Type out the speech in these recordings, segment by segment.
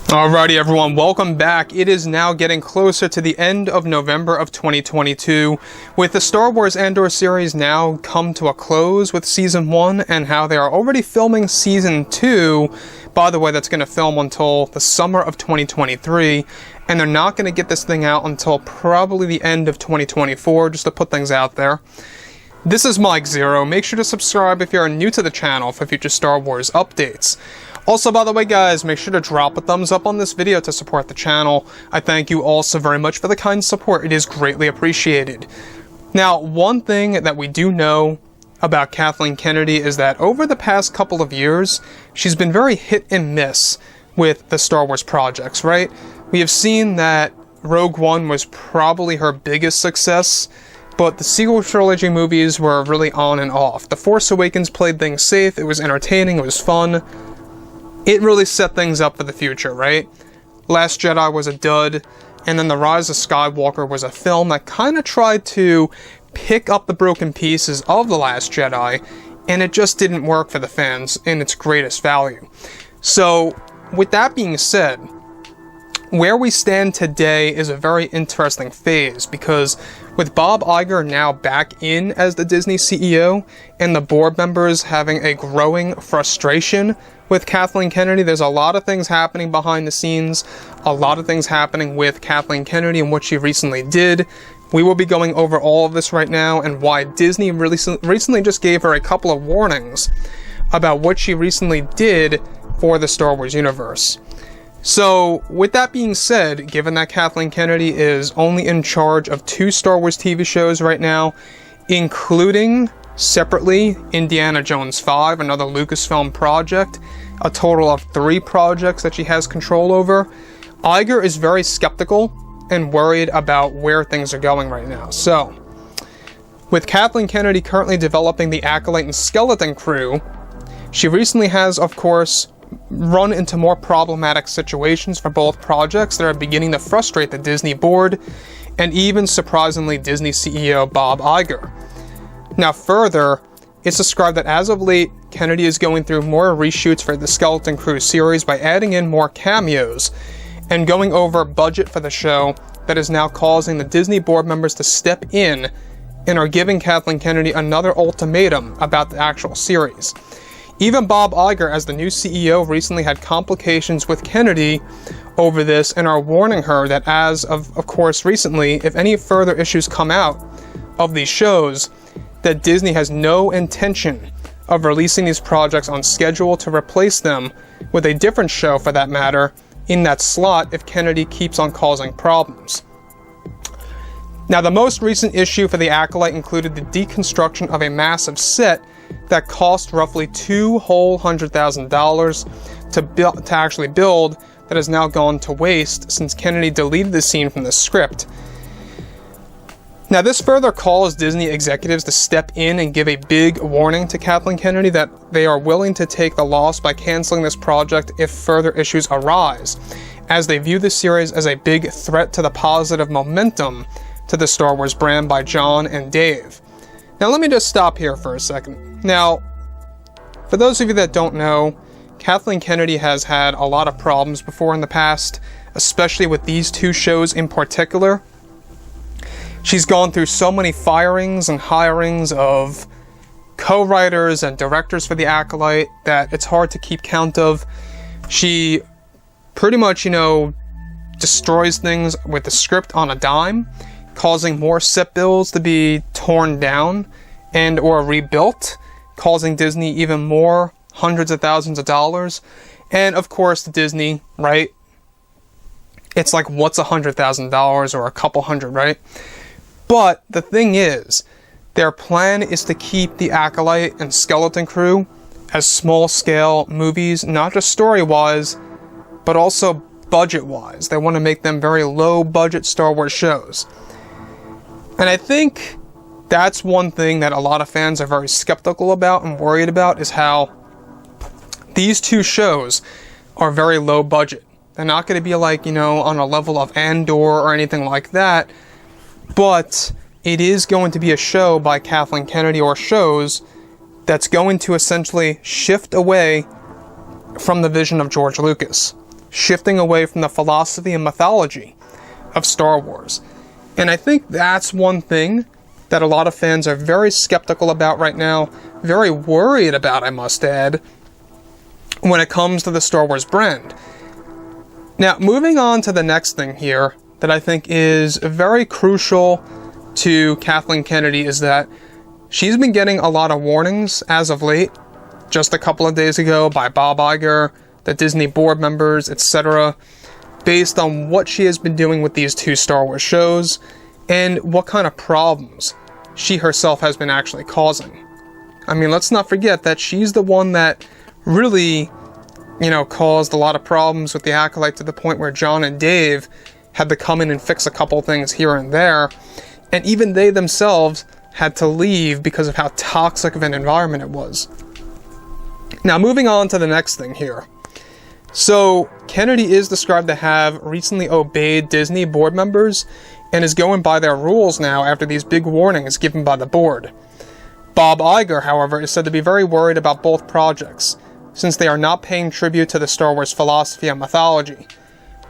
Alrighty everyone, welcome back. It is now getting closer to the end of November of 2022, with the Star Wars Andor series now come to a close with Season 1, and how they are already filming Season 2, by the way, that's going to film until the summer of 2023, and they're not going to get this thing out until probably the end of 2024, just to put things out there. This is Mike Zero. Make sure to subscribe if you're new to the channel for future Star Wars updates. Also, by the way, guys, make sure to drop a thumbs up on this video to support the channel. I thank you all so very much for the kind support. It is greatly appreciated. Now, one thing that we do know about Kathleen Kennedy is that over the past couple of years, she's been very hit and miss with the Star Wars projects, right? We have seen that Rogue One was probably her biggest success, but the sequel trilogy movies were really on and off. The Force Awakens played things safe, it was entertaining, it was fun. It really set things up for the future, right? Last Jedi was a dud, and then The Rise of Skywalker was a film that kind of tried to pick up the broken pieces of The Last Jedi, and it just didn't work for the fans in its greatest value. So, with that being said, where we stand today is a very interesting phase, because with Bob Iger now back in as the Disney CEO, and the board members having a growing frustration with Kathleen Kennedy, there's a lot of things happening behind the scenes, a lot of things happening with Kathleen Kennedy and what she recently did. We will be going over all of this right now, and why Disney recently just gave her a couple of warnings about what she recently did for the Star Wars universe. So, with that being said, given that Kathleen Kennedy is only in charge of 2 Star Wars TV shows right now, including separately Indiana Jones 5, another Lucasfilm project, a total of 3 projects that she has control over, Iger is very skeptical and worried about where things are going right now. So, with Kathleen Kennedy currently developing the Acolyte and Skeleton Crew, she recently has, of course, run into more problematic situations for both projects that are beginning to frustrate the Disney board, and even, surprisingly, Disney CEO Bob Iger. Now further, it's described that as of late, Kennedy is going through more reshoots for the Skeleton Crew series by adding in more cameos, and going over budget for the show that is now causing the Disney board members to step in and are giving Kathleen Kennedy another ultimatum about the actual series. Even Bob Iger, as the new CEO, recently had complications with Kennedy over this, and are warning her that as of course recently, if any further issues come out of these shows, that Disney has no intention of releasing these projects on schedule to replace them with a different show, for that matter, in that slot if Kennedy keeps on causing problems. Now, the most recent issue for the Acolyte included the deconstruction of a massive set that cost roughly $200,000 to actually build, that has now gone to waste since Kennedy deleted the scene from the script. Now, this further caused Disney executives to step in and give a big warning to Kathleen Kennedy that they are willing to take the loss by canceling this project if further issues arise, as they view the series as a big threat to the positive momentum to the Star Wars brand by John and Dave. Now, let me just stop here for a second. Now, for those of you that don't know, Kathleen Kennedy has had a lot of problems before in the past, especially with these 2 shows in particular. She's gone through so many firings and hirings of co-writers and directors for the Acolyte that it's hard to keep count of. She pretty much, destroys things with the script on a dime, causing more set bills to be torn down and or rebuilt, causing Disney even more hundreds of thousands of dollars. And of course, Disney, right? It's like, what's $100,000 or a couple hundred, right? But the thing is, their plan is to keep the Acolyte and Skeleton Crew as small-scale movies, not just story-wise, but also budget-wise. They want to make them very low-budget Star Wars shows. And I think that's one thing that a lot of fans are very skeptical about and worried about, is how these 2 shows are very low budget. They're not going to be like, on a level of Andor or anything like that, but it is going to be a show by Kathleen Kennedy, or shows that's going to essentially shift away from the vision of George Lucas. shifting away from the philosophy and mythology of Star Wars. And I think that's one thing that a lot of fans are very skeptical about right now, very worried about, I must add, when it comes to the Star Wars brand. Now, moving on to the next thing here that I think is very crucial to Kathleen Kennedy is that she's been getting a lot of warnings as of late, just a couple of days ago, by Bob Iger, the Disney board members, etc., based on what she has been doing with these two Star Wars shows and what kind of problems she herself has been actually causing. I mean, let's not forget that she's the one that really, caused a lot of problems with the Acolyte to the point where John and Dave had to come in and fix a couple things here and there, and even they themselves had to leave because of how toxic of an environment it was. Now, moving on to the next thing here. So, Kennedy is described to have recently obeyed Disney board members and is going by their rules now after these big warnings given by the board. Bob Iger, however, is said to be very worried about both projects, since they are not paying tribute to the Star Wars philosophy and mythology.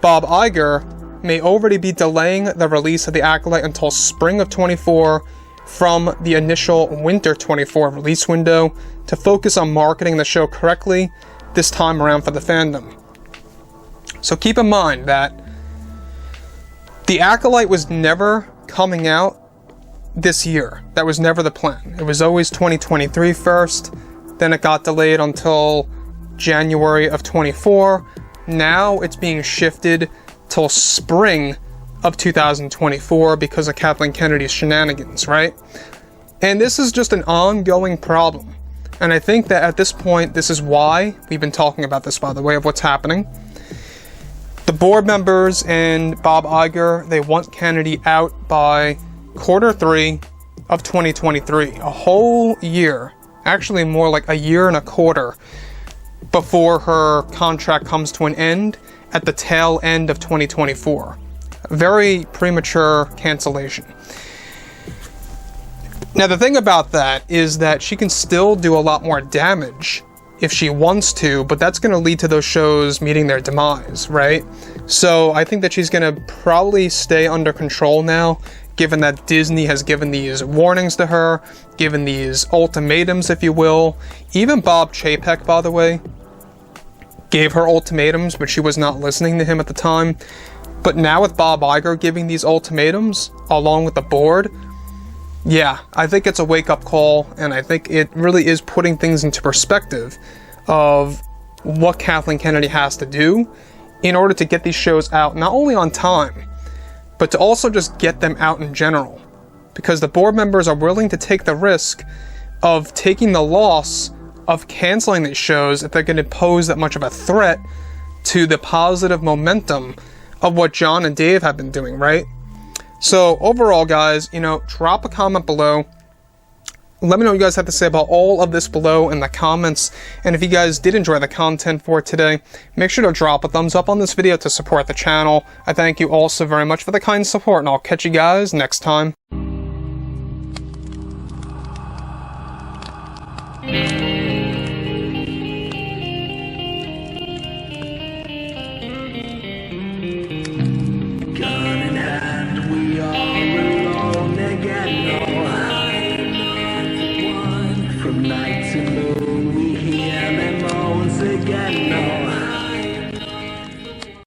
Bob Iger may already be delaying the release of The Acolyte until spring of 24 from the initial winter 24 release window to focus on marketing the show correctly this time around for the fandom. So keep in mind that The Acolyte was never coming out this year. That was never the plan. It was always 2023 first, then it got delayed until January of 24. Now it's being shifted till spring of 2024 because of Kathleen Kennedy's shenanigans, right? And this is just an ongoing problem. And I think that at this point, this is why we've been talking about this, by the way, of what's happening. The board members and Bob Iger, they want Kennedy out by Q3 of 2023. A whole year, actually more like a year and a quarter before her contract comes to an end at the tail end of 2024. Very premature cancellation. Now, the thing about that is that she can still do a lot more damage if she wants to, but that's going to lead to those shows meeting their demise, right? So I think that she's going to probably stay under control now, given that Disney has given these warnings to her, given these ultimatums, if you will. Even Bob Chapek, by the way, gave her ultimatums, but she was not listening to him at the time. But now with Bob Iger giving these ultimatums, along with the board, yeah, I think it's a wake-up call, and I think it really is putting things into perspective of what Kathleen Kennedy has to do in order to get these shows out, not only on time, but to also just get them out in general. Because the board members are willing to take the risk of taking the loss of canceling these shows if they're going to pose that much of a threat to the positive momentum of what John and Dave have been doing, right? So overall, guys, drop a comment below. Let me know what you guys have to say about all of this below in the comments. And if you guys did enjoy the content for today, make sure to drop a thumbs up on this video to support the channel. I thank you all so very much for the kind support, and I'll catch you guys next time. Night to move.